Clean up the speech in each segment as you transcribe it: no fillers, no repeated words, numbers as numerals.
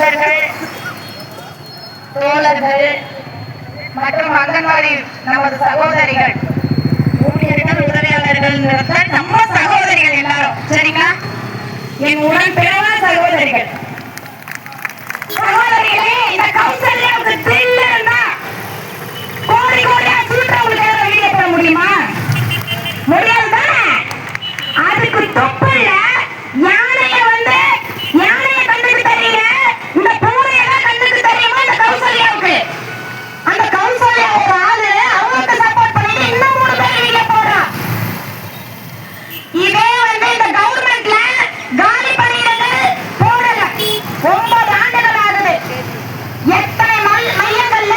அமைச்சர்கள், தோழர்கள் மற்றும் அங்கன்வாடி நமது சகோதரிகள், ஊழியர்கள், உதவியாளர்கள், நம்ம சகோதரிகள் எல்லாரும் சரிங்களா? என் உடன் பிறவா சகோதரிகள், சகோதரிகளே, இந்த கௌசல்யாவுக்கு தில்லு இருந்தா கோடி கோடியா சீட்டை உங்களுக்கு வீடியோ போட முடியுமா? முடியாது. அதுக்கு தொப்பு இல்ல. யானைய கண்ணுக்கு தெரியல, இந்த பூனையெல்லாம் கண்ணுக்கு தெரியுமா? இந்த கௌசல்யாவுக்கு, அந்த கௌசல்யாவுக்கு ஆளு அவங்களுக்கு சப்போர்ட் பண்ணிட்டு இன்னும் 3 பேர் வீடியோ போடுறான். இதே இந்த கவர்மெண்ட்ல காலி பணியிடங்கள் போடல. 9 ஆண்டுகள் ஆகுது. எத்தனை மையங்கள்ல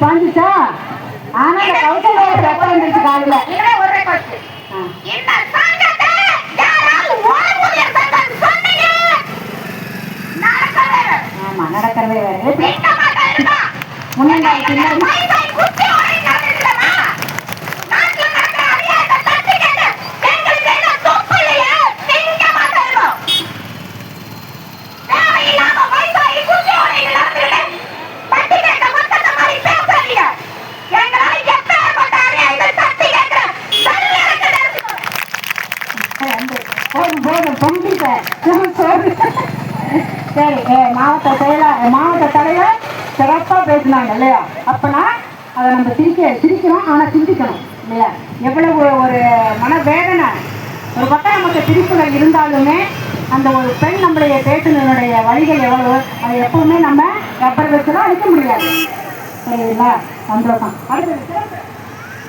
பாஞ்சிச்சா? ஆனா இந்த கௌசல்யாவோட ரத்தம் வந்துருச்சு காதுல. ஒரு ரெக்வஸ்ட். இந்த சங்கத்தை யாராவது ஓரமுடிய சங்கம் சொன்னீங்க நடக்கவே. ஆமா நடக்கிறதே வேற. நீங்க மட்டும் இருக்கா முன்னாடி பின்னாடி வைஃபை குச்சி ஓடி நடந்துடலாமா? நாட்டுல நடக்கிற அநியாயத்தை தட்டி கேட்டு எங்களுக்கு என்ன தொப்பு இல்லையே? நீங்க மட்டும் இருக்கோம். தேவையில்லாம வைஃபை குச்சி ஓடி நடந்துட்டு தட்டி கேட்ட மக்கள் மாதிரி பேசாதீங்க. எங்களால எப்பேற்பட்ட அநியாயத்தை தட்டி கேட்கிற நல்ல இடத்துல இருக்கோம். போதும் போதும் பொங்கிட்டேன். சரி மாவட்ட செயலர் மாவட்ட தலைவர் சிறப்பா பேசினாங்க இல்லையா? அப்பனா அதை நம்ம சிரிக்கிறோம், ஆனா சிந்திக்கணும் இல்லையா? எவ்வளவு ஒரு மனவேதனை ஒரு பக்கம் நமக்கு சிரிப்புகள் இருந்தாலுமே அந்த ஒரு பெண் நம்மளுடைய பேசினுடைய வழிகள் எவ்வளவு, அதை எப்பவுமே நம்ம ரப்பர் வச்சுதான் அழிக்க முடியாது. சரிங்களா? சந்தோஷம். அடுத்தது